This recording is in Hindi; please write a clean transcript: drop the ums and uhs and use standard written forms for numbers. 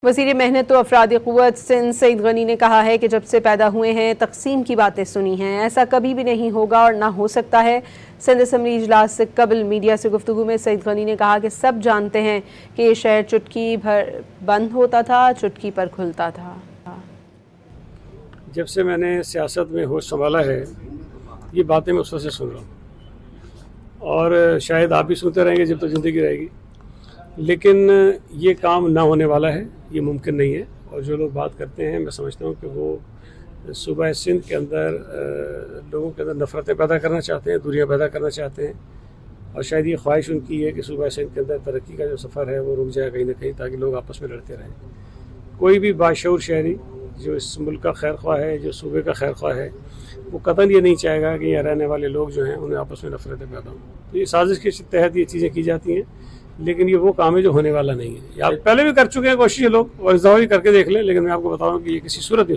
वज़ीर मेहनत व अफराद क़ुव्वत सिंध सईद गनी ने कहा है कि जब से पैदा हुए हैं तकसीम की बातें सुनी हैं, ऐसा कभी भी नहीं होगा और ना हो सकता है। सिंध असम्बली इजलास से कबल मीडिया से गुफ्तगू में सईद गनी ने कहा कि सब जानते हैं कि ये शहर चुटकी भर बंद होता था, चुटकी पर खुलता था। जब से मैंने सियासत में होश संभाला है, ये बातें मैं उस वक्त से सुन रहा हूँ और शायद आप भी सुनते रहेंगे जब तक ज़िंदगी रहेगी। लेकिन ये काम ना होने वाला है, ये मुमकिन नहीं है। और जो लोग बात करते हैं, मैं समझता हूँ कि वो सूबा सिंध के अंदर लोगों के अंदर नफ़रतें पैदा करना चाहते हैं, दूरियां पैदा करना चाहते हैं। और शायद ये ख्वाहिश उनकी है कि सूबा सिंध के अंदर तरक्की का जो सफ़र है वो रुक जाए कहीं ना कहीं, ताकि लोग आपस में लड़ते रहें। कोई भी बाशऊर शहरी जो इस मुल्क का खैर ख्वाह है, जो सूबे का खैर ख्वाह है, वो कतई ये नहीं चाहेगा कि यहाँ रहने वाले लोग जो हैं उन्हें आपस में नफरतें पैदा हों। तो ये साजिश के तहत ये चीज़ें की जाती हैं, लेकिन ये वो काम है जो होने वाला नहीं है। आप पहले भी कर चुके हैं कोशिश लोग, और इस दफ़ा भी करके देख लें, लेकिन मैं आपको बताऊँ कि ये किसी सूरत